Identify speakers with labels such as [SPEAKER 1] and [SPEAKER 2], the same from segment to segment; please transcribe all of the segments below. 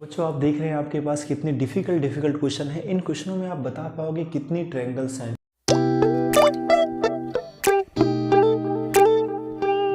[SPEAKER 1] बच्चों आप देख रहे हैं आपके पास कितनी डिफिकल्ट क्वेश्चन है। इन क्वेश्चनों में आप बता पाओगे कितनी ट्रायंगल्स हैं।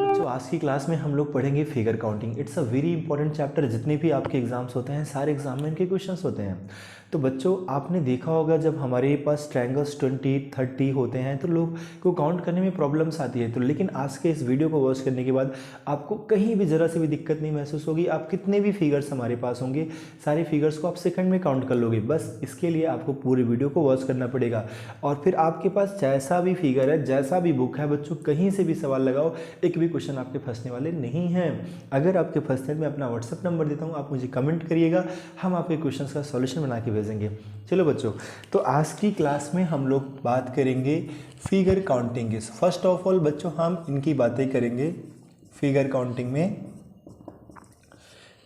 [SPEAKER 1] बच्चों आज की क्लास में हम लोग पढ़ेंगे figure counting. It's a very important chapter. जितने भी आपके एग्जाम्स होते हैं सारे एग्जाम में इनके क्वेश्चंस होते हैं। तो बच्चों आपने देखा होगा जब हमारे पास ट्रायंगल्स 20, 30 होते हैं तो लोग को काउंट करने में प्रॉब्लम्स आती है। तो लेकिन आज के इस वीडियो को वॉच करने के बाद आपको कहीं भी ज़रा से भी दिक्कत नहीं महसूस होगी। आप कितने भी फिगर्स हमारे पास होंगे सारे फिगर्स को आप सेकंड में काउंट कर लोगे। बस इसके लिए आपको पूरी वीडियो को वॉच करना पड़ेगा। और फिर आपके पास जैसा भी फिगर है, जैसा भी बुक है, बच्चों कहीं से भी सवाल लगाओ, एक भी क्वेश्चन आपके फंसने वाले नहीं हैं। अगर आपके फंसने में अपना व्हाट्सएप नंबर देता हूँ, आप मुझे कमेंट करिएगा, हम आपके क्वेश्चन का सॉल्यूशन बना के भेजेंगे। चलो बच्चों, तो आज की क्लास में हम लोग बात करेंगे फिगर काउंटिंग की। फर्स्ट ऑफ ऑल बच्चों हम इनकी बातें करेंगे फिगर काउंटिंग में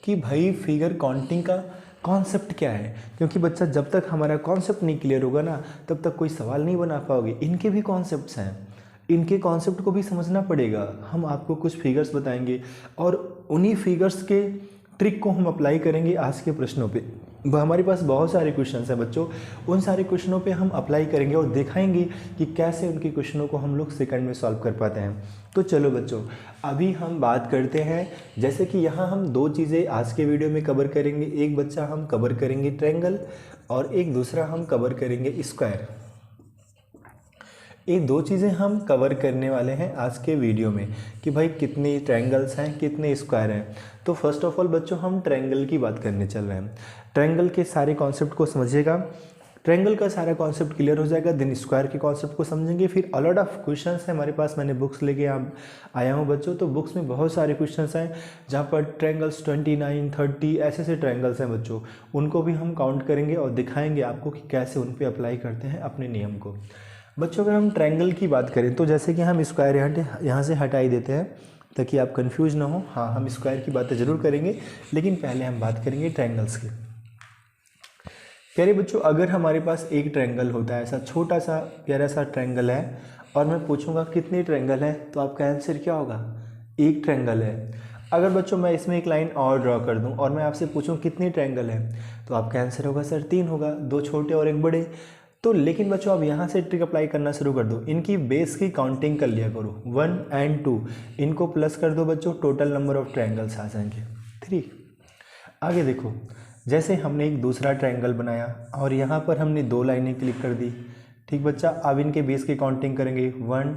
[SPEAKER 1] कि भाई फिगर काउंटिंग का कॉन्सेप्ट क्या है। क्योंकि बच्चा जब तक हमारा कॉन्सेप्ट नहीं क्लियर होगा ना तब तक कोई सवाल नहीं बना पाओगे। इनके भी कॉन्सेप्ट्स हैं, इनके कॉन्सेप्ट को भी समझना पड़ेगा। हम आपको कुछ फिगर्स बताएंगे और उन्हीं फिगर्स के ट्रिक को हम अप्लाई करेंगे आज के प्रश्नों पे। हमारे पास बहुत सारे क्वेश्चंस हैं बच्चों, उन सारे क्वेश्चनों पे हम अप्लाई करेंगे और दिखाएंगे कि कैसे उनके क्वेश्चनों को हम लोग सेकंड में सॉल्व कर पाते हैं। तो चलो बच्चों अभी हम बात करते हैं, जैसे कि यहाँ हम दो चीज़ें आज के वीडियो में कवर करेंगे। एक बच्चा हम कवर करेंगे ट्रायंगल और एक दूसरा हम कवर करेंगे स्क्वायर। ये दो चीज़ें हम कवर करने वाले हैं आज के वीडियो में कि भाई कितने ट्रायंगल्स हैं, कितने स्क्वायर हैं। तो फर्स्ट ऑफ ऑल बच्चों हम ट्रायंगल की बात करने चल रहे हैं। ट्रायंगल के सारे कॉन्सेप्ट को समझिएगा। ट्रायंगल का सारा कॉन्सेप्ट क्लियर हो जाएगा, देन स्क्वायर के कॉन्सेप्ट को समझेंगे। फिर अलॉट ऑफ क्वेश्चंस हैं हमारे पास, मैंने बुक्स लेके आया हूँ बच्चों। तो बुक्स में बहुत सारे क्वेश्चंस हैं जहाँ पर ट्रायंगल्स 29, 30 ऐसे ट्रायंगल्स हैं बच्चों। उनको भी हम काउंट करेंगे और दिखाएंगे आपको कि कैसे उन पर अप्लाई करते हैं अपने नियम को। बच्चों अगर हम ट्रायंगल की बात करें तो जैसे कि हम स्क्वायर यहाँ से हटा ही देते हैं ताकि आप कंफ्यूज ना हो। हाँ, हम स्क्वायर की बातें ज़रूर करेंगे, लेकिन पहले हम बात करेंगे ट्रायंगल्स की। प्यारे बच्चों, अगर हमारे पास एक ट्रायंगल होता है, ऐसा छोटा सा प्यारा सा ट्रायंगल है, और मैं पूछूंगा कितने ट्रायंगल हैं, तो आपका आंसर क्या होगा? एक ट्रायंगल है। अगर बच्चों मैं इसमें एक लाइन और ड्रॉ कर दूं और मैं आपसे पूछूं कितने ट्रायंगल हैं, तो आपका आंसर होगा सर 3 होगा, 2 छोटे और एक बड़े। तो लेकिन बच्चों अब यहाँ से ट्रिक अप्लाई करना शुरू कर दो। इनकी बेस की काउंटिंग कर लिया करो, 1 और 2, इनको प्लस कर दो बच्चों, टोटल नंबर ऑफ ट्रायंगल्स आ जाएंगे 3। आगे देखो, जैसे हमने एक दूसरा ट्रायंगल बनाया और यहाँ पर हमने 2 लाइनें क्लिक कर दी। ठीक बच्चा, अब इनके बेस की काउंटिंग करेंगे 1,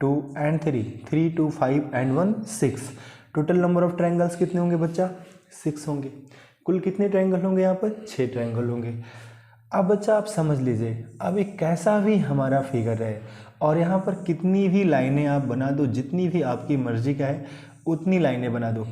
[SPEAKER 1] 2 और 3, 3, 2, 5 और 1, 6। टोटल नंबर ऑफ ट्रायंगल्स कितने होंगे बच्चा? 6 होंगे। कुल कितने ट्रायंगल होंगे यहाँ पर? 6 ट्रायंगल होंगे। अब बच्चा आप समझ लीजिए, अब एक कैसा भी हमारा फिगर है और यहाँ पर कितनी भी लाइनें आप बना दो, जितनी भी आपकी मर्जी का है उतनी लाइनें बना दो,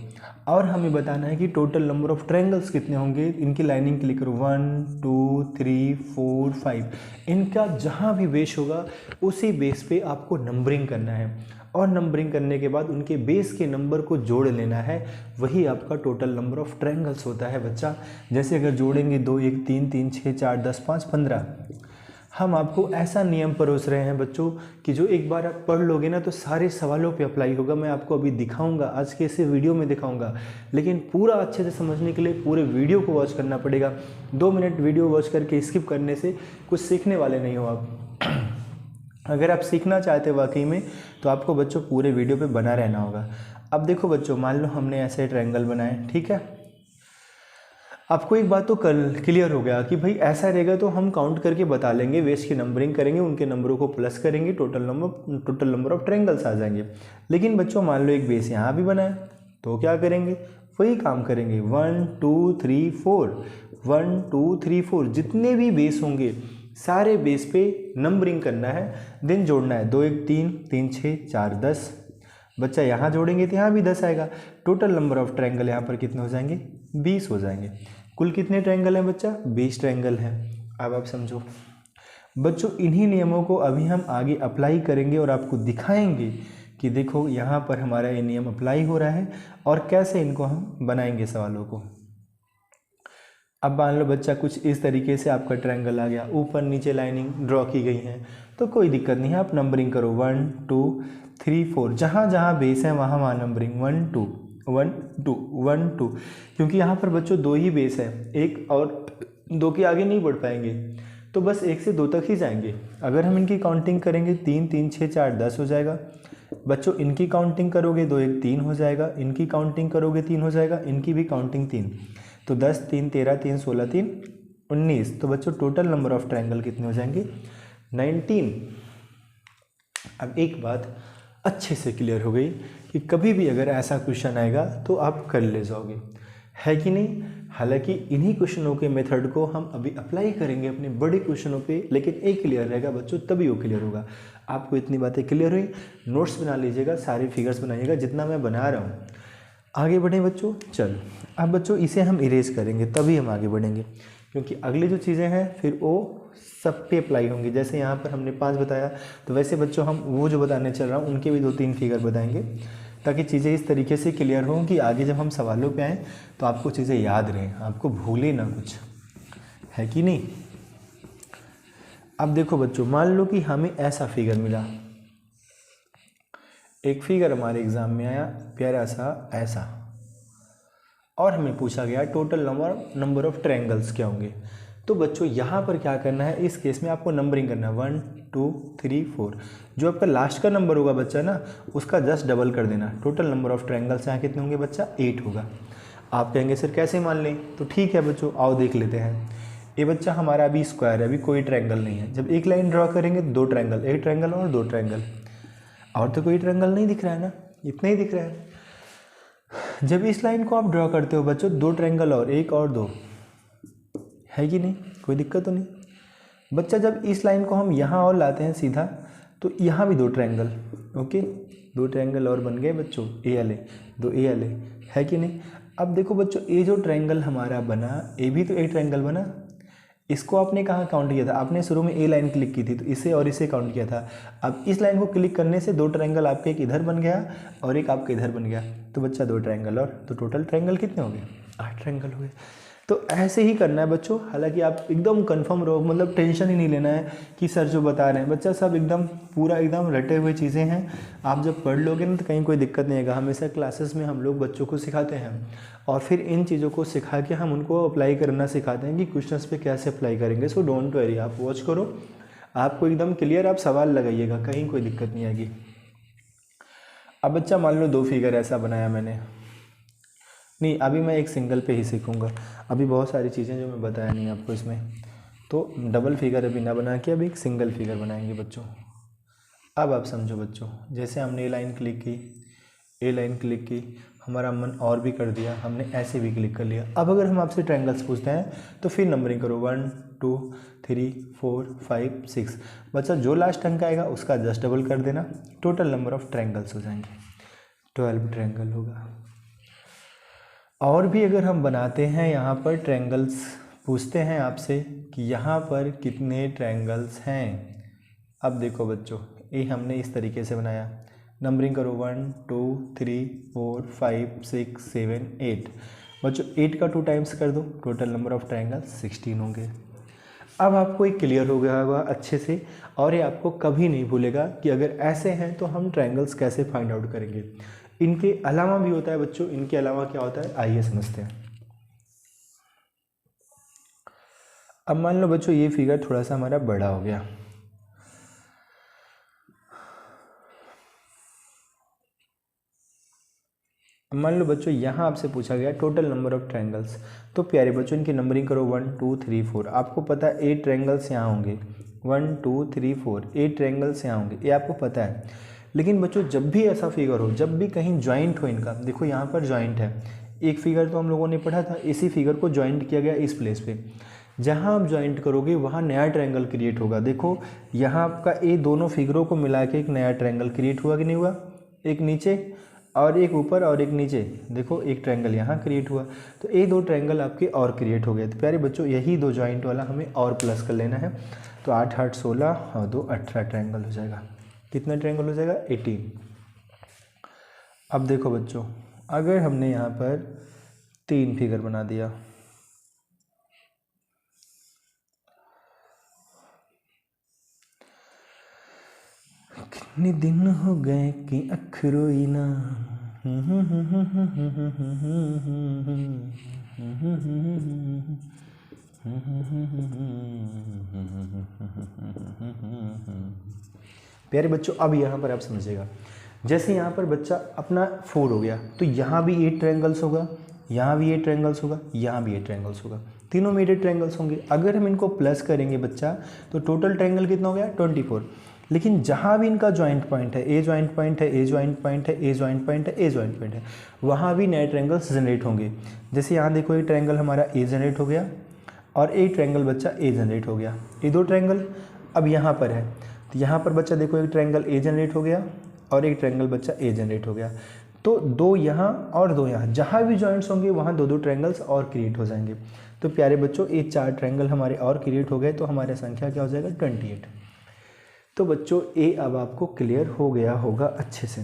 [SPEAKER 1] और हमें बताना है कि टोटल नंबर ऑफ ट्रायंगल्स कितने होंगे। इनकी लाइनिंग क्लिक करो, 1, 2, 3, 4, 5। इनका जहाँ भी बेस होगा उसी बेस पे आपको नंबरिंग करना है, और नंबरिंग करने के बाद उनके बेस के नंबर को जोड़ लेना है। वही आपका टोटल नंबर ऑफ ट्रायंगल्स होता है बच्चा। जैसे अगर जोड़ेंगे 2, 1, 3, 3, 6, 4, 10, 5, 15। हम आपको ऐसा नियम परोस रहे हैं बच्चों कि जो एक बार आप पढ़ लोगे ना तो सारे सवालों पे अप्लाई होगा। मैं आपको अभी दिखाऊंगा, आज के इस वीडियो में दिखाऊंगा, लेकिन पूरा अच्छे से समझने के लिए पूरे वीडियो को वॉच करना पड़ेगा। 2 मिनट वीडियो वॉच करके स्किप करने से कुछ सीखने वाले नहीं हो आप। अगर आप सीखना चाहते हैं वाकई में तो आपको बच्चों पूरे वीडियो पे बना रहना होगा। अब देखो बच्चों, मान लो हमने ऐसे ट्रायंगल बनाए, ठीक है। आपको एक बात तो क्लियर हो गया कि भाई ऐसा रहेगा तो हम काउंट करके बता लेंगे, बेस की नंबरिंग करेंगे, उनके नंबरों को प्लस करेंगे, टोटल नंबर ऑफ ट्रायंगल्स आ जाएंगे। लेकिन बच्चों मान लो एक बेस यहाँ भी बना है, तो क्या करेंगे? वही काम करेंगे, 1, 2, 3, 4, 1, 2, 3, 4। जितने भी बेस होंगे सारे बेस पे नंबरिंग करना है, दिन जोड़ना है, 2, 1, 3, 3, 6, 4, 10। बच्चा यहाँ जोड़ेंगे तो यहाँ भी 10 आएगा। टोटल नंबर ऑफ ट्रायंगल यहाँ पर कितने हो जाएंगे? 20 हो जाएंगे। कुल कितने ट्रायंगल हैं बच्चा? 20 ट्रायंगल हैं। अब आप समझो बच्चों, इन्हीं नियमों को अभी हम आगे अप्लाई करेंगे और आपको दिखाएंगे कि देखो यहाँ पर हमारा ये नियम अप्लाई हो रहा है और कैसे इनको हम बनाएंगे सवालों को। अब मान लो बच्चा कुछ इस तरीके से आपका ट्रायंगल आ गया, ऊपर नीचे लाइनिंग ड्रॉ की गई है, तो कोई दिक्कत नहीं है, आप नंबरिंग करो 1, 2, 3, 4। जहाँ जहाँ बेस है वहाँ वहाँ नंबरिंग 1, 2। 1 2 1 2, क्योंकि यहाँ पर बच्चों दो ही बेस है, एक और दो के आगे नहीं बढ़ पाएंगे, तो बस 1 से 2 तक ही जाएंगे। अगर हम इनकी काउंटिंग करेंगे 3 3 6 4 10 हो जाएगा बच्चों, इनकी काउंटिंग करोगे 2 1 3 हो जाएगा, इनकी काउंटिंग करोगे 3 हो जाएगा, इनकी भी काउंटिंग 3, तो 10 3 13 3 16 3 19, तो बच्चों टोटल नंबर ऑफ ट्रायंगल कितने हो जाएंगे 19। अब एक बात अच्छे से क्लियर हो गई कि कभी भी अगर ऐसा क्वेश्चन आएगा तो आप कर ले जाओगे, है कि नहीं। हालांकि इन्हीं क्वेश्चनों के मेथड को हम अभी अप्लाई करेंगे अपने बड़े क्वेश्चनों पे, लेकिन एक क्लियर रहेगा बच्चों, तभी वो क्लियर होगा। आपको इतनी बातें क्लियर हुई, नोट्स बना लीजिएगा, सारे फिगर्स बनाइएगा जितना मैं बना रहा हूँ। आगे बढ़ें बच्चों, चलो अब बच्चों इसे हम इरेज करेंगे तभी हम आगे बढ़ेंगे, क्योंकि अगली जो चीज़ें हैं फिर वो सब पे अप्लाई होंगी। जैसे यहाँ पर हमने 5 बताया, तो वैसे बच्चों हम वो जो बताने चल रहा हूँ उनके भी 2 3 फिगर बताएंगे, ताकि चीज़ें इस तरीके से क्लियर हों कि आगे जब हम सवालों पे आएँ तो आपको चीज़ें याद रहें, आपको भूले ना कुछ, है कि नहीं। अब देखो बच्चों, मान लो कि हमें ऐसा फिगर मिला, एक फिगर हमारे एग्ज़ाम में आया प्यारा सा ऐसा, और हमें पूछा गया टोटल नंबर ऑफ ट्रायंगल्स क्या होंगे। तो बच्चों यहाँ पर क्या करना है, इस केस में आपको नंबरिंग करना है 1 2 3 4, जो आपका लास्ट का नंबर होगा बच्चा ना, उसका जस्ट डबल कर देना। टोटल नंबर ऑफ ट्रायंगल्स यहाँ कितने होंगे बच्चा, 8 होगा। आप कहेंगे सर कैसे मान लें, तो ठीक है बच्चों आओ देख लेते हैं। ये बच्चा हमारा अभी स्क्वायर है, अभी कोई ट्रायंगल नहीं है। जब एक लाइन ड्रॉ करेंगे 2 ट्रायंगल, एक ट्रायंगल और 2 ट्रायंगल, और तो कोई ट्रायंगल नहीं दिख रहा है ना, इतना ही दिख रहा है। जब इस लाइन को आप ड्रॉ करते हो बच्चों, 2 ट्रायंगल और 1 और 2, है कि नहीं, कोई दिक्कत तो नहीं। बच्चा जब इस लाइन को हम यहाँ और लाते हैं सीधा, तो यहाँ भी 2 ट्रायंगल, ओके 2 ट्रायंगल और बन गए बच्चों, ए वाले 2 ए वाले, है कि नहीं। अब देखो बच्चों, ये जो ट्रायंगल हमारा बना, ये भी तो एक ट्रायंगल बना। इसको आपने कहाँ काउंट किया था, आपने शुरू में ए लाइन क्लिक की थी, तो इसे और इसे काउंट किया था। अब इस लाइन को क्लिक करने से 2 ट्रायंगल आपके, एक इधर बन गया और एक आपके इधर बन गया, तो बच्चा 2 ट्रायंगल और, तो टोटल ट्रायंगल कितने हो गए, 8 ट्रायंगल हो गए। तो ऐसे ही करना है बच्चों। हालांकि आप एकदम कंफर्म रहो, मतलब टेंशन ही नहीं लेना है कि सर जो बता रहे हैं, बच्चा सब एकदम पूरा एकदम रटे हुए चीज़ें हैं। आप जब पढ़ लोगे ना तो कहीं कोई दिक्कत नहीं आएगा। हमेशा क्लासेस में हम लोग बच्चों को सिखाते हैं और फिर इन चीज़ों को सिखा के हम उनको अप्लाई करना सिखाते हैं कि क्वेश्चंस पे कैसे अप्लाई करेंगे। सो डोंट वरी, आप वॉच करो, आपको एकदम क्लियर, आप सवाल लगाइएगा, कहीं कोई दिक्कत नहीं आएगी। अब बच्चा मान लो 2 फिगर ऐसा बनाया मैंने, नहीं अभी मैं एक सिंगल पे ही सीखूंगा, अभी बहुत सारी चीज़ें जो मैं बताया नहीं आपको इसमें, तो डबल फिगर अभी ना बना के अभी एक सिंगल फिगर बनाएंगे बच्चों। अब आप समझो बच्चों, जैसे हमने ए लाइन क्लिक की, ए लाइन क्लिक की, हमारा मन और भी कर दिया, हमने ऐसे भी क्लिक कर लिया। अब अगर हम आपसे ट्रायंगल्स पूछते हैं तो फिर नंबरिंग करो 1 2 3 4 5 6, बच्चा जो लास्ट अंक आएगा उसका जस्ट डबल कर देना, टोटल नंबर ऑफ ट्रायंगल्स हो जाएंगे, 12 ट्रायंगल होगा। और भी अगर हम बनाते हैं, यहाँ पर ट्रायंगल्स पूछते हैं आपसे कि यहाँ पर कितने ट्रायंगल्स हैं। अब देखो बच्चों, ये हमने इस तरीके से बनाया, नंबरिंग करो 1 2 3 4 5 6 7 8, बच्चों 8 का 2 टाइम्स कर दो, टोटल नंबर ऑफ ट्रायंगल्स 16 होंगे। अब आपको एक क्लियर हो गया होगा अच्छे से, और ये आपको कभी नहीं भूलेगा कि अगर ऐसे हैं तो हम ट्रायंगल्स कैसे फाइंड आउट करेंगे। इनके अलावा भी होता है बच्चों, इनके अलावा क्या होता है आइए समझते हैं। अब मान लो बच्चों ये फिगर थोड़ा सा हमारा बड़ा हो गया, मान लो बच्चों यहाँ आपसे पूछा गया टोटल नंबर ऑफ ट्रायंगल्स, तो प्यारे बच्चों इनकी नंबरिंग करो 1 2 3 4। आपको पता है 8 ट्रायंगल्स यहाँ होंगे, 1 2 3 4 8 ट्रायंगल्स यहाँ होंगे, ये आपको पता है। लेकिन बच्चों जब भी ऐसा फिगर हो, जब भी कहीं ज्वाइंट हो इनका, देखो यहाँ पर ज्वाइंट है, एक फिगर तो हम लोगों ने पढ़ा था, इसी फिगर को ज्वाइंट किया गया इस प्लेस पे, जहाँ आप ज्वाइंट करोगे वहाँ नया ट्रायंगल क्रिएट होगा। देखो यहाँ आपका ये दोनों फिगरों को मिला के एक नया ट्रायंगल क्रिएट हुआ कि नहीं हुआ, एक नीचे और एक ऊपर और एक नीचे, देखो एक ट्रायंगल यहाँ क्रिएट हुआ, तो ये 2 ट्रायंगल आपके और क्रिएट हो गए। तो प्यारे बच्चों यही 2 जॉइंट वाला हमें और प्लस कर लेना है, तो 8 8 16 और 2 18 ट्रायंगल हो जाएगा। कितना ट्रायंगल हो जाएगा 18। अब देखो बच्चों, अगर हमने यहाँ पर 3 फिगर बना दिया, कितने दिन हो गए कि अख रोई ना, प्यारे बच्चों, अब यहाँ पर आप समझिएगा, जैसे यहाँ पर बच्चा अपना 4 हो गया तो यहाँ भी 8 ट्रायंगल्स होगा, यहाँ भी 8 ट्रायंगल्स होगा, यहाँ भी 8 ट्रायंगल्स होगा, तीनों में 8 ट्रायंगल्स होंगे। अगर हम इनको प्लस करेंगे बच्चा तो टोटल ट्रायंगल कितना हो गया 24। लेकिन जहाँ भी इनका जॉइंट पॉइंट है, ए जॉइंट पॉइंट है, ए जॉइंट पॉइंट है, ए जॉइंट पॉइंट है, ए जॉइंट पॉइंट है, वहाँ भी नए ट्रायंगल्स जनरेट होंगे। जैसे यहाँ देखो, एक ट्रायंगल हमारा ए जनरेट हो गया और एक ट्रायंगल बच्चा ए जनरेट हो गया, ये 2 ट्रायंगल अब यहाँ पर है। तो यहाँ पर बच्चा देखो, एक ट्रायंगल ए जनरेट हो गया और एक ट्रायंगल बच्चा ए जनरेट हो गया। तो 2 यहाँ और 2 यहाँ, जहाँ भी जॉइंट्स होंगे वहाँ 2-2 ट्रायंगल्स और क्रिएट हो जाएंगे। तो प्यारे बच्चों, ये 4 ट्रायंगल हमारे और क्रिएट हो गए, तो हमारी संख्या क्या हो जाएगा 28। तो बच्चों, ये अब आपको क्लियर हो गया होगा अच्छे से।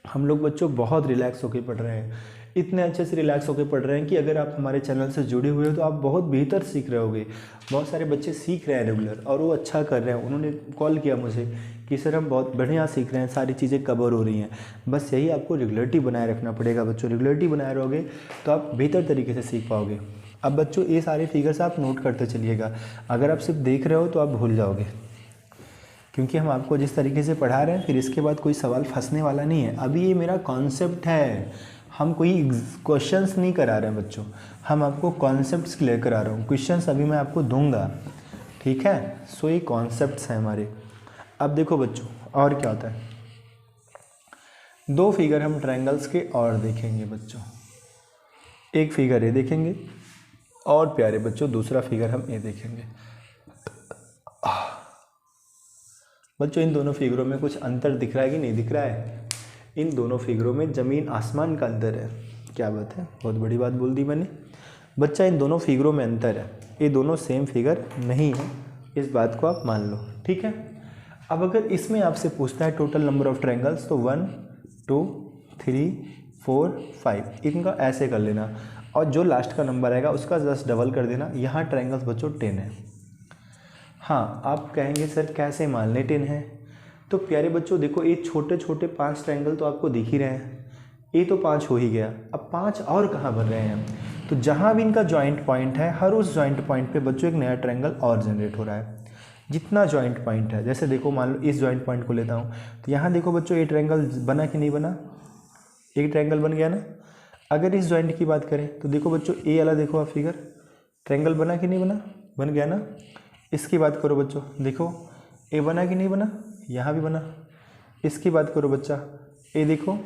[SPEAKER 1] हम लोग बच्चों बहुत रिलैक्स होकर पढ़ रहे हैं, इतने अच्छे से रिलैक्स होकर पढ़ रहे हैं कि अगर आप हमारे चैनल से जुड़े हुए हो तो आप बहुत बेहतर सीख रहे होगे। बहुत सारे बच्चे सीख रहे हैं रेगुलर और वो अच्छा कर रहे हैं। उन्होंने कॉल किया मुझे कि सर हम बहुत बढ़िया सीख रहे हैं, सारी चीज़ें कवर हो रही हैं। बस यही आपको रेगुलरिटी बनाए रखना पड़ेगा बच्चों। रेगुलरिटी बनाए रहोगे तो आप बेहतर तरीके से सीख पाओगे। अब बच्चों, ये सारे फिगर्स आप नोट करते चलिएगा। अगर आप सिर्फ देख रहे हो तो आप भूल जाओगे, क्योंकि हम आपको जिस तरीके से पढ़ा रहे हैं फिर इसके बाद कोई सवाल फंसने वाला नहीं है। अभी ये मेरा कॉन्सेप्ट है, हम कोई क्वेश्चंस नहीं करा रहे हैं बच्चों, हम आपको कॉन्सेप्ट्स क्लियर करा रहा हूँ। क्वेश्चंस अभी मैं आपको दूंगा, ठीक है। सो ये कॉन्सेप्ट्स हैं हमारे। अब देखो बच्चों, और क्या होता है, 2 फिगर हम ट्रायंगल्स के और देखेंगे बच्चों। एक फिगर ये देखेंगे और प्यारे बच्चों दूसरा फिगर हम ये देखेंगे। बच्चों, इन दोनों फिगरों में कुछ अंतर दिख रहा है कि नहीं दिख रहा है? इन दोनों फिगरों में ज़मीन आसमान का अंतर है। क्या बात है, बहुत बड़ी बात बोल दी मैंने। बच्चा, इन दोनों फिगरों में अंतर है, ये दोनों सेम फिगर नहीं है, इस बात को आप मान लो, ठीक है। अब अगर इसमें आपसे पूछता है टोटल नंबर ऑफ ट्रायंगल्स, तो 1 2 3 4 5 इनका ऐसे कर लेना और जो लास्ट का नंबर आएगा उसका जस्ट डबल कर देना। यहाँ ट्रायंगल्स बच्चों 10 है। हाँ, आप कहेंगे सर कैसे मान लें 10 है? तो प्यारे बच्चों देखो, ये छोटे छोटे 5 ट्रायंगल तो आपको दिख ही रहे हैं, ये तो 5 हो ही गया। अब 5 और कहाँ बन रहे हैं? तो जहाँ भी इनका जॉइंट पॉइंट है, हर उस जॉइंट पॉइंट पे बच्चों एक नया ट्रायंगल और जनरेट हो रहा है। जितना जॉइंट पॉइंट है, जैसे देखो मान लो इस जॉइंट पॉइंट को लेता हूँ, तो यहाँ देखो बच्चों, ये ट्रायंगल बना कि नहीं बना? एक ट्रायंगल बन गया ना। अगर इस जॉइंट की बात करें तो देखो बच्चों, ए वाला देखो आप फिगर, ट्रायंगल बना कि नहीं बना? बन गया ना। इसकी बात करो बच्चों, देखो ए बना कि नहीं बना? यहाँ भी बना। इसकी बात करो बच्चा, ए देखो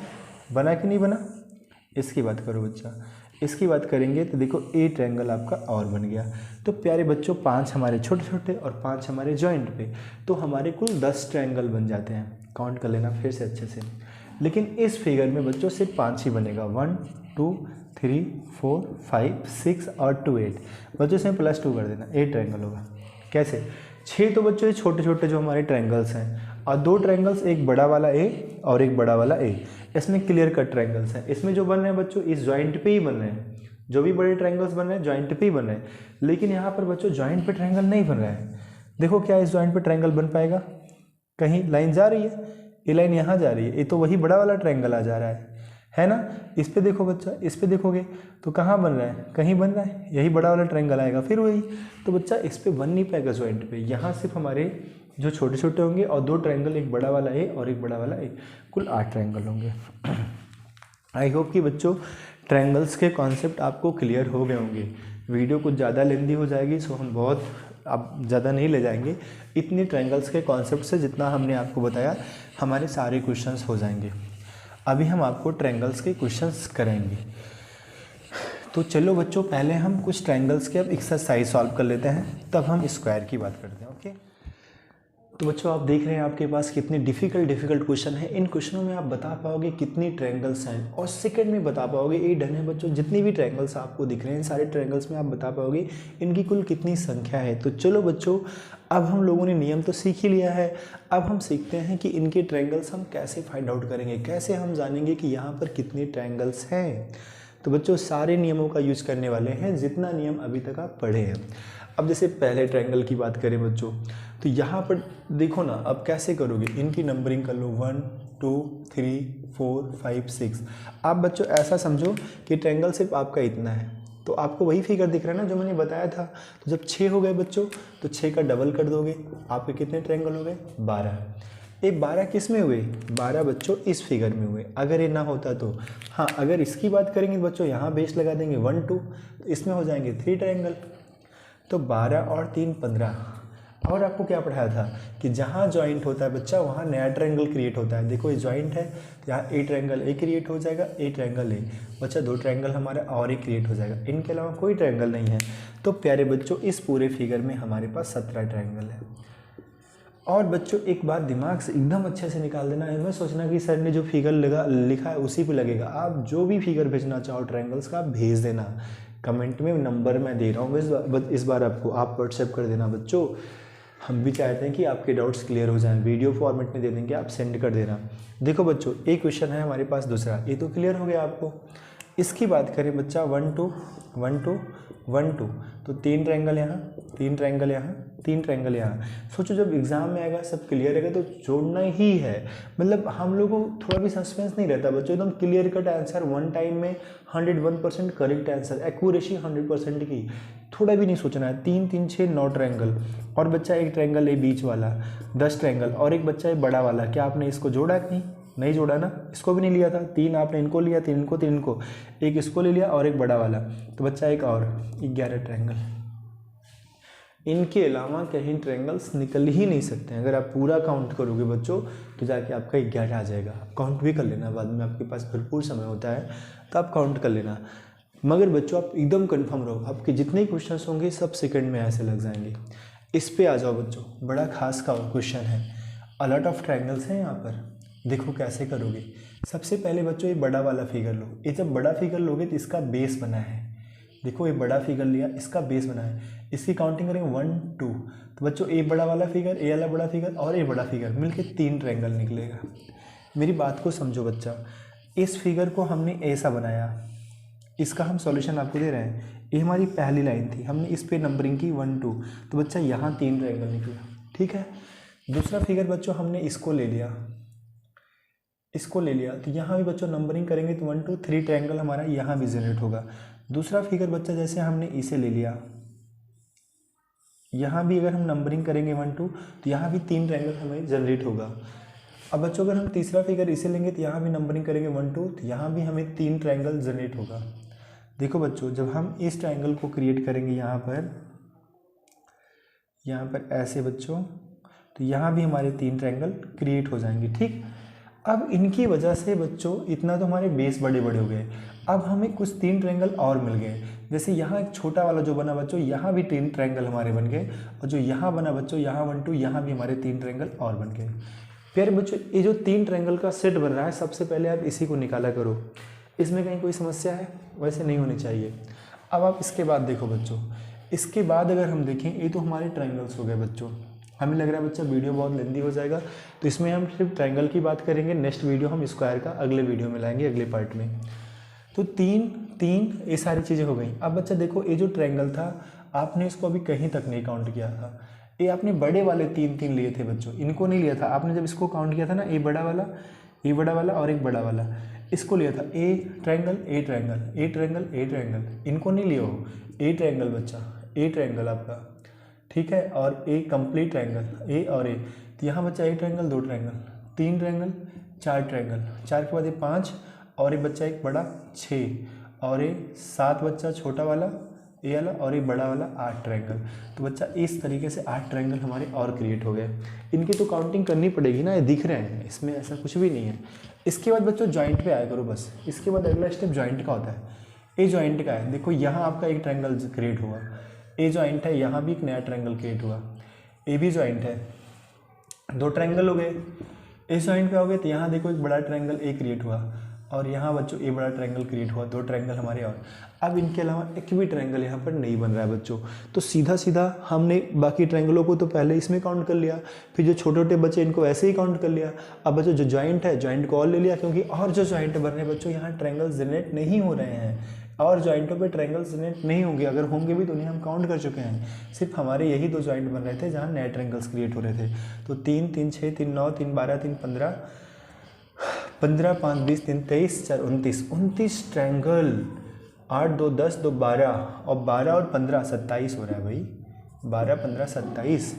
[SPEAKER 1] बना कि नहीं बना? इसकी बात करो बच्चा, इसकी बात करेंगे तो देखो ए ट्रायंगल आपका और बन गया। तो प्यारे बच्चों, 5 हमारे छोटे छोटे और 5 हमारे जॉइंट पे, तो हमारे कुल 10 ट्रायंगल बन जाते हैं। काउंट कर लेना फिर से अच्छे से। लेकिन इस फिगर में बच्चों सिर्फ 5 ही बनेगा, 1 2 3 4 5 6 और 2 8। बच्चों से +2 कर देना, 8 ट्रायंगल होगा। कैसे? 6 तो बच्चों ये छोटे छोटे जो हमारे ट्रायंगल्स हैं, और 2 ट्रायंगल्स, एक बड़ा वाला ए और एक बड़ा वाला ए, इसमें क्लियर कट ट्रायंगल्स हैं। इसमें जो बन रहे हैं बच्चों, इस जॉइंट पे ही बन रहे हैं। जो भी बड़े ट्रायंगल्स बन रहे हैं जॉइंट पे ही बन रहे हैं। लेकिन यहाँ पर बच्चों जॉइंट पे ट्रायंगल नहीं बन रहा है। देखो क्या इस जॉइंट पे ट्रायंगल बन पाएगा? कहीं लाइन जा रही है, ये लाइन यहाँ जा रही है, ये तो वही बड़ा वाला ट्रायंगल आ जा रहा है ना। इस पे देखो बच्चा, इस पे देखोगे तो कहाँ बन रहा है? कहीं बन रहा है, यही बड़ा वाला ट्रायंगल आएगा फिर वही। तो बच्चा इस पे बन नहीं पाएगा जॉइंट पे। यहाँ सिर्फ हमारे जो छोटे छोटे होंगे और 2 ट्रायंगल, एक बड़ा वाला ए और एक बड़ा वाला ए, कुल 8 ट्रायंगल होंगे। आई होप कि बच्चों ट्रायंगल्स के कॉन्सेप्ट आपको क्लियर हो गए होंगे। वीडियो कुछ ज़्यादा लेंदी हो जाएगी, सो हम बहुत अब ज़्यादा नहीं ले जाएंगे। इतनी ट्रायंगल्स के कॉन्सेप्ट से जितना हमने आपको बताया, हमारे सारे क्वेश्चंस हो जाएंगे। अभी हम आपको ट्रायंगल्स के क्वेश्चंस करेंगे। तो चलो बच्चों, पहले हम कुछ ट्रायंगल्स के अब एक्सरसाइज सॉल्व कर लेते हैं, तब हम स्क्वायर की बात करते हैं। ओके, तो बच्चों आप देख रहे हैं आपके पास कितने डिफ़िकल्ट क्वेश्चन है। इन क्वेश्चनों में आप बता पाओगे कितनी ट्रायंगल्स हैं और सेकंड में बता पाओगे। ये डन है बच्चों, जितनी भी ट्रायंगल्स आपको दिख रहे हैं सारे ट्रायंगल्स में आप बता पाओगे इनकी कुल कितनी संख्या है। तो चलो बच्चों, अब हम लोगों ने नियम तो सीख ही लिया है। अब हम सीखते हैं कि इनके ट्रायंगल्स हम कैसे फाइंड आउट करेंगे, कैसे हम जानेंगे कि यहाँ पर कितने ट्रायंगल्स हैं। तो बच्चों सारे नियमों का यूज करने वाले हैं, जितना नियम अभी तक आप पढ़े हैं। अब जैसे पहले ट्रायंगल की बात करें बच्चों, तो यहाँ पर देखो ना, अब कैसे करोगे, इनकी नंबरिंग कर लो 1 2 3 4 5 6। आप बच्चों ऐसा समझो कि ट्रायंगल सिर्फ आपका इतना है, तो आपको वही फिगर दिख रहा है ना जो मैंने बताया था। तो जब 6 हो गए बच्चों तो 6 का डबल कर दोगे, आपके कितने ट्रायंगल हो गए? 12। ये 12 किस में हुए? 12 बच्चों इस फिगर में हुए। अगर ये ना होता तो हाँ, अगर इसकी बात करेंगे बच्चों, यहाँ बेस लगा देंगे 1 2, तो इसमें हो जाएंगे 3 ट्रायंगल। तो 12 और 3 15। और आपको क्या पढ़ाया था कि जहाँ जॉइंट होता है बच्चा वहाँ नया ट्रायंगल क्रिएट होता है। देखो ये जॉइंट है, यहाँ ए ट्रायंगल ए क्रिएट हो जाएगा, ए ट्रायंगल ए बच्चा 2 ट्रायंगल हमारा और एक क्रिएट हो जाएगा। इनके अलावा कोई ट्रायंगल नहीं है। तो प्यारे बच्चों इस पूरे फिगर में हमारे पास 17 ट्रायंगल है। और बच्चों एक बात दिमाग से एकदम अच्छे से निकाल देना है, मैं सोचना कि सर ने जो फिगर लिखा है उसी पे लगेगा। आप जो भी फिगर भेजना चाहो ट्रायंगल्स का भेज देना, कमेंट में नंबर मैं दे रहा हूँ इस बार आपको, आप व्हाट्सएप कर देना बच्चों। हम भी चाहते हैं कि आपके डाउट्स क्लियर हो जाएं, वीडियो फॉर्मेट में दे देंगे, आप सेंड कर देना। देखो बच्चों एक क्वेश्चन है हमारे पास दूसरा, ये तो क्लियर हो गया आपको। इसकी बात करें बच्चा 1 2 1 2 1 2, तो 3 ट्रायंगल यहाँ, 3 ट्रायंगल यहाँ, 3 ट्रायंगल यहाँ। सोचो जब एग्जाम में आएगा सब क्लियर रहेगा तो जोड़ना ही है। मतलब हम लोगों को थोड़ा भी सस्पेंस नहीं रहता बच्चों, एकदम clear cut answer, one time में 101% करेक्ट आंसर, एक्यूरेसी 100% की, थोड़ा भी नहीं सोचना है। 3 3 6 9 ट्रायंगल, और बच्चा एक ट्रायंगल है बीच वाला 10 ट्रायंगल, और एक बच्चा है बड़ा वाला। क्या आपने इसको जोड़ा कि नहीं जोड़ा ना? इसको भी नहीं लिया था, 3 आपने इनको लिया, 3 इनको, 3 इनको, एक इसको ले लिया और एक बड़ा वाला, तो बच्चा एक और 11 ट्रायंगल। इनके अलावा कहीं ट्रायंगल्स निकल ही नहीं सकते हैं। अगर आप पूरा काउंट करोगे बच्चों तो जाके आपका 11 आ जाएगा। आप काउंट भी कर लेना, बाद में आपके पास भरपूर समय होता है तो आप काउंट कर लेना। मगर बच्चों आप एकदम कंफर्म रहो, आपके जितने क्वेश्चंस होंगे सब सेकंड में ऐसे लग जाएंगे। इस पे आ जाओ बच्चों, बड़ा खास का क्वेश्चन है, अलॉट ऑफ ट्रायंगल्स हैं यहाँ पर। देखो कैसे करोगे। सबसे पहले बच्चों ये बड़ा वाला फिगर लो, ये जब बड़ा फिगर लोगे तो इसका बेस बना है। देखो ये बड़ा फिगर लिया, इसका बेस बना है, इसकी काउंटिंग करेंगे 1 2, तो बच्चों ये बड़ा वाला फिगर, ये वाला बड़ा फिगर और ये बड़ा फिगर मिलके 3 ट्रायंगल निकलेगा। मेरी बात को समझो बच्चा, इस फिगर को हमने ऐसा बनाया, इसका हम सॉल्यूशन आपको दे रहे हैं। ये हमारी पहली लाइन थी, हमने इस पे नंबरिंग की 1 2, तो बच्चा यहाँ 3 ट्रायंगल निकला, ठीक है। दूसरा फिगर बच्चों हमने इसको ले लिया, इसको ले लिया, तो यहाँ भी बच्चों नंबरिंग करेंगे तो 1 2 3 ट्रायंगल हमारा यहाँ भी जनरेट होगा। दूसरा फिगर बच्चा जैसे हमने इसे ले लिया, यहाँ भी अगर हम नंबरिंग करेंगे 1 2, तो यहाँ भी 3 ट्रायंगल हमें जनरेट होगा। अब बच्चों अगर हम तीसरा फिगर इसे लेंगे तो यहाँ भी नंबरिंग करेंगे 1 2, तो यहाँ भी हमें 3 ट्रायंगल जनरेट होगा। देखो बच्चों जब हम इस ट्रायंगल को क्रिएट करेंगे यहाँ पर ऐसे बच्चों, तो यहाँ भी हमारे 3 ट्रायंगल क्रिएट हो जाएंगे, ठीक। अब इनकी वजह से बच्चों इतना तो हमारे बेस बड़े बड़े हो गए। अब हमें कुछ 3 ट्रायंगल और मिल गए, जैसे यहाँ एक छोटा वाला जो बना बच्चों, यहाँ भी 3 ट्रायंगल हमारे बन गए, और जो यहाँ बना बच्चों, यहाँ 1 2, यहाँ भी हमारे 3 ट्रायंगल और बन गए। प्यारे बच्चों ये जो 3 ट्रायंगल का सेट बन रहा है, सबसे पहले आप इसी को निकाला करो। इसमें कहीं कोई समस्या है? वैसे नहीं होनी चाहिए। अब आप इसके बाद देखो बच्चों, इसके बाद अगर हम देखें, ये तो हमारे ट्रायंगल्स हो गए बच्चों। हमें लग रहा है बच्चा वीडियो बहुत लेंदी हो जाएगा, तो इसमें हम सिर्फ ट्रायंगल की बात करेंगे। नेक्स्ट वीडियो हम स्क्वायर का अगले वीडियो में लाएंगे, अगले पार्ट में। तो 3 ये सारी चीज़ें हो गई। अब बच्चा देखो ये जो ट्रायंगल था, आपने इसको अभी कहीं तक नहीं काउंट किया था। ये आपने बड़े वाले 3 लिए थे बच्चों, इनको नहीं लिया था। आपने जब इसको काउंट किया था ना, ये बड़ा वाला, ये बड़ा वाला और एक बड़ा वाला, इसको लिया था। ए ट्रायंगल, ए ट्रायंगल, ए ट्रायंगल, ए ट्रायंगल, इनको नहीं लिया हो। ए ट्रायंगल बच्चा, ए ट्रायंगल आपका, ठीक है, और ए कंप्लीट ट्रायंगल, ए और ए, तो यहाँ बच्चा ए ट्रायंगल, 2 ट्रायंगल, 3 ट्रायंगल, 4 ट्रायंगल, 4 के बाद ये 5, और ये बच्चा एक बड़ा 6, और ये 7 बच्चा छोटा वाला ए वाला, और ये बड़ा वाला 8 ट्रायंगल। तो बच्चा इस तरीके से 8 ट्रायंगल हमारे और क्रिएट हो गए। इनकी तो काउंटिंग करनी पड़ेगी ना, ये दिख रहे हैं, इसमें ऐसा कुछ भी नहीं है। इसके बाद बच्चों जॉइंट पे आया करो बस। इसके बाद अगला स्टेप जॉइंट का होता है। ए जॉइंट का है, देखो यहाँ आपका एक ट्रायंगल क्रिएट हुआ, ए जॉइंट है, यहाँ भी एक नया ट्रायंगल क्रिएट हुआ। ए भी जॉइंट है, 2 ट्रायंगल हो गए। ए जॉइंट पे हो गए तो यहाँ देखो एक बड़ा ट्रायंगल ए क्रिएट हुआ, और यहाँ बच्चों ए बड़ा ट्रायंगल क्रिएट हुआ, 2 ट्रायंगल हमारे और। अब इनके अलावा एक भी ट्रायंगल यहाँ पर नहीं बन रहा है बच्चों। तो सीधा सीधा हमने बाकी ट्रायंगलों को तो पहले इसमें काउंट कर लिया, फिर जो छोटे छोटे बच्चे इनको ऐसे ही काउंट कर लिया। अब बच्चों जो जॉइंट है, जॉइंट को और ले लिया, क्योंकि और जो जॉइंट बन रहे हैं बच्चों, यहाँ ट्रायंगल जनरेट नहीं हो रहे हैं, और जॉइंटों पे ट्रायंगल जनरेट नहीं होंगे। अगर होंगे भी तो उन्हें हम काउंट कर चुके हैं। सिर्फ हमारे यही 2 जॉइंट बन रहे थे जहाँ नए ट्रायंगल्स क्रिएट हो रहे थे। तो 3 3 6 3 9 3 12 3 15 15 5 20 3 23 4 29, 29 ट्रायंगल। 8 2 10 2 12 और 12 और 15 27 हो रहा है भाई। 12 15 27,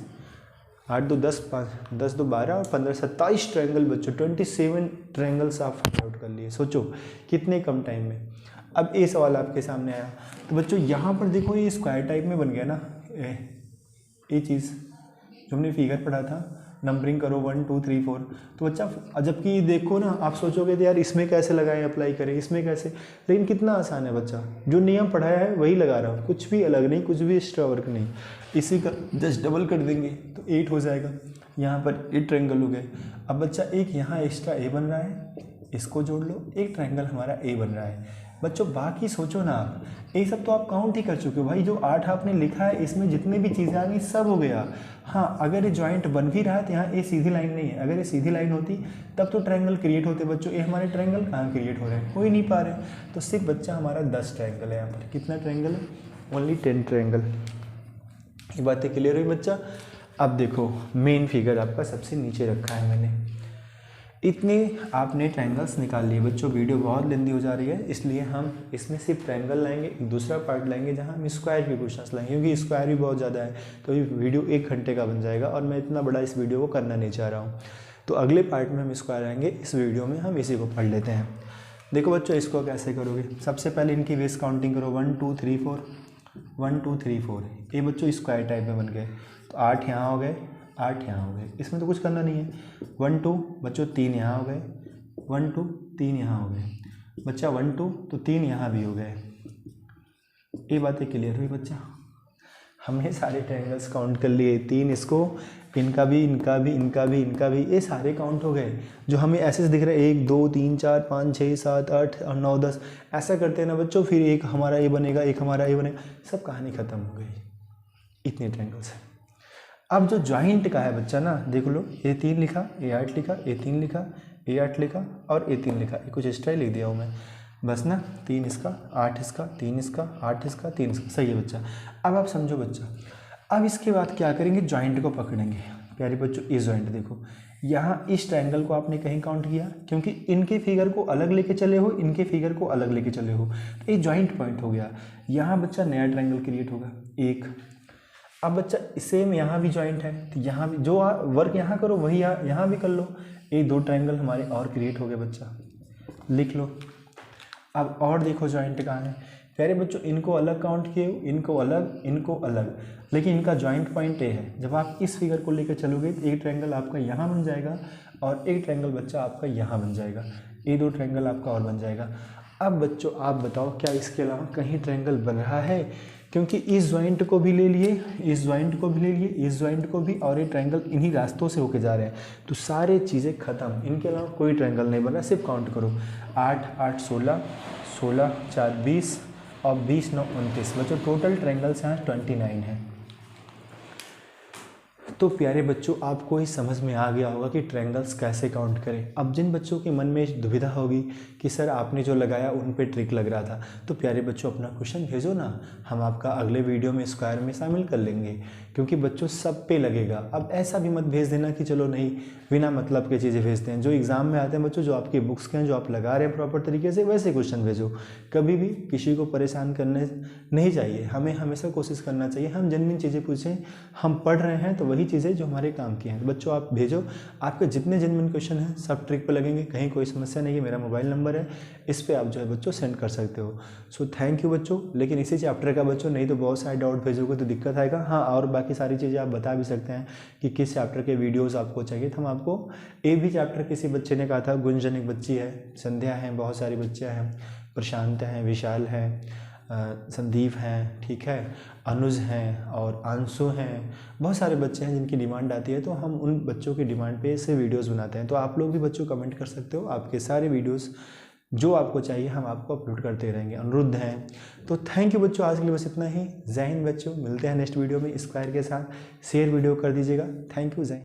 [SPEAKER 1] 8 2 10 5 10 2 12 और 15 27 ट्रायंगल बच्चों। 27 ट्रायंगल्स आप फाइंड आउट कर लिए। सोचो कितने कम टाइम में। अब ये सवाल आपके सामने आया तो बच्चों यहाँ पर देखो ये स्क्वायर टाइप में बन गया ना, ये चीज़ जो हमने फिगर पढ़ा था, नंबरिंग करो 1 2 3 4। तो बच्चा जबकि देखो ना, आप सोचोगे तो यार इसमें कैसे लगाएं, अप्लाई करें, इसमें कैसे, लेकिन कितना आसान है बच्चा। जो नियम पढ़ाया है वही लगा रहा हूँ, कुछ भी अलग नहीं, कुछ भी एक्स्ट्रा वर्क नहीं। इसी का जस्ट डबल कर देंगे तो 8 हो जाएगा। यहाँ पर 8 ट्रायंगल हो गए। अब बच्चा एक यहाँ एक्स्ट्रा ए बन रहा है, इसको जोड़ लो, एक ट्रायंगल हमारा ए बन रहा है। बच्चों बाकी सोचो ना आप, ये सब तो आप काउंट ही कर चुके हो भाई। जो 8 आपने लिखा है इसमें जितने भी चीज़ें आ गई सब हो गया। हाँ, अगर ये जॉइंट बन भी रहा है तो यहाँ ये सीधी लाइन नहीं है। अगर ये सीधी लाइन होती तब तो ट्रायंगल क्रिएट होते बच्चों। ये हमारे ट्रायंगल कहाँ क्रिएट हो रहे हैं, हो ही नहीं पा रहे। तो सिर्फ बच्चा हमारा 10 ट्रायंगल है। यहाँ पर कितना ट्रायंगल है? Only 10 triangle. ये बातें क्लियर हुई बच्चा। अब देखो मेन फिगर आपका सबसे नीचे रखा है मैंने। इतने आपने ट्रायंगल्स निकाल लिए बच्चों। वीडियो बहुत लेंदी हो जा रही है, इसलिए हम इसमें सिर्फ ट्रायंगल लाएंगे, दूसरा पार्ट लाएंगे जहां हम स्क्वायर के क्वेश्चंस लाएंगे, क्योंकि स्क्वायर भी बहुत ज़्यादा है। तो ये वीडियो 1 घंटे का बन जाएगा और मैं इतना बड़ा इस वीडियो को करना नहीं चाह रहा हूँ। तो अगले पार्ट में हम स्क्वायर आएंगे, इस वीडियो में हम इसी को पढ़ लेते हैं। देखो बच्चों इसको कैसे करोगे, सबसे पहले इनकी बेस काउंटिंग करो। 1 2 3 4, 1 2 3 4। ये बच्चों स्क्वायर टाइप में बन गए। तो 8 यहाँ हो गए, 8 यहाँ हो गए, इसमें तो कुछ करना नहीं है। 1 2 बच्चों 3 यहाँ हो गए, 1 2 3 यहाँ हो गए बच्चा, 1 2 तो 3 यहाँ भी हो गए। ये बातें क्लियर हुई बच्चा। हमने सारे ट्रायंगल्स काउंट कर लिए, 3 इसको, इनका भी, इनका भी, इनका भी, इनका भी, ये सारे काउंट हो गए। जो हमें ऐसे दिख रहे हैं 1 2 3 4 5 6 7 8 और 9 10 ऐसा करते हैं ना बच्चों, फिर एक हमारा ये बनेगा, एक हमारा ये बनेगा, सब कहानी खत्म हो गई। इतने ट्रायंगल्स हैं। अब जो जॉइंट का है बच्चा ना, देख लो, ये 3 लिखा, ये 8 लिखा, ये 3 लिखा, ये 8 लिखा और ये 3 लिखा, ये कुछ एक्स्ट्रा लिख दिया हूँ मैं बस ना। 3 इसका, 8 इसका, 3 इसका, 8 इसका, 3 इसका, सही है बच्चा। अब आप समझो बच्चा, अब इसके बाद क्या करेंगे, जॉइंट को पकड़ेंगे। प्यारे बच्चों इस जॉइंट देखो, यहाँ इस ट्रायंगल को आपने कहीं काउंट किया, क्योंकि इनके फिगर को अलग लेके चले हो, इनके फिगर को अलग लेके चले हो, तो ये जॉइंट पॉइंट हो गया। यहाँ बच्चा नया ट्रायंगल क्रिएट होगा 1। अब बच्चा सेम यहाँ भी जॉइंट है, तो यहाँ भी जो वर्क यहाँ करो वही यहाँ भी कर लो। ये 2 ट्रायंगल हमारे और क्रिएट हो गए बच्चा, लिख लो। अब और देखो जॉइंट कहाँ है। प्यारे बच्चों इनको अलग काउंट किए, इनको अलग, इनको अलग, लेकिन इनका जॉइंट पॉइंट ये है। जब आप इस फिगर को लेकर चलोगे तो एक ट्रायंगल आपका यहाँ बन जाएगा और एक ट्रायंगल बच्चा आपका यहाँ बन जाएगा, ये 2 ट्रायंगल आपका और बन जाएगा। अब बच्चों आप बताओ क्या इसके अलावा कहीं ट्रायंगल बन रहा है? क्योंकि इस जॉइंट को भी ले लिए, इस जॉइंट को भी ले लिए, इस जॉइंट को भी, और ये ट्रायंगल इन्हीं रास्तों से होके जा रहे हैं, तो सारे चीज़ें ख़त्म। इनके अलावा कोई ट्रायंगल नहीं बन रहा। सिर्फ काउंट करो, 8 8 16, 16 4 20 और 20 9 29 बच्चों, टोटल ट्रायंगल्स यहाँ 29 हैं। तो प्यारे बच्चों आपको ही समझ में आ गया होगा कि ट्रायंगल्स कैसे काउंट करें। अब जिन बच्चों के मन में दुविधा होगी कि सर आपने जो लगाया उन पे ट्रिक लग रहा था, तो प्यारे बच्चों अपना क्वेश्चन भेजो ना, हम आपका अगले वीडियो में स्क्वायर में शामिल कर लेंगे, क्योंकि बच्चों सब पे लगेगा। अब ऐसा भी मत भेज देना कि चलो नहीं बिना मतलब की चीज़ें भेजते हैं। जो एग्ज़ाम में आते हैं बच्चों, जो आपकी बुक्स के हैं, जो आप लगा रहे हैं प्रॉपर तरीके से, वैसे क्वेश्चन भेजो। कभी भी किसी को परेशान करने नहीं चाहिए, हमें हमेशा कोशिश करना चाहिए हम जेन्युइन चीज़ें पूछें। हम पढ़ रहे हैं तो वही चीज़ें जो हमारे काम की हैं। तो बच्चों आप भेजो, आपके जितने जेन्युइन क्वेश्चन हैं सब ट्रिक पे लगेंगे, कहीं कोई समस्या नहीं है। मेरा मोबाइल नंबर है, इस पर आप जो है बच्चों सेंड कर सकते हो। सो थैंक यू बच्चों। लेकिन इसी चैप्टर का बच्चों, नहीं तो बहुत सारे डाउट भेजोगे तो दिक्कत आएगा। हाँ, और बाकी सारी चीज़ें आप बता भी सकते हैं कि किस चैप्टर के वीडियोज़ आपको चाहिए। तो हम आपको एक भी चैप्टर, किसी बच्चे ने कहा था, गुंजन एक बच्ची है, संध्या हैं, बहुत सारी बच्चियाँ हैं, प्रशांत हैं, विशाल हैं, संदीप हैं, ठीक है, अनुज हैं और आंसू हैं, बहुत सारे बच्चे हैं जिनकी डिमांड आती है। तो हम उन बच्चों की डिमांड पे से वीडियोस बनाते हैं। तो आप लोग भी बच्चों कमेंट कर सकते हो, आपके सारे वीडियोस जो आपको चाहिए हम आपको अपलोड करते रहेंगे। अनुरुद्ध हैं। तो थैंक यू बच्चों, आज के लिए बस इतना ही। जय हिंद बच्चों, मिलते हैं नेक्स्ट वीडियो में स्क्वायर के साथ। शेयर वीडियो कर दीजिएगा। थैंक यू, जय हिंद।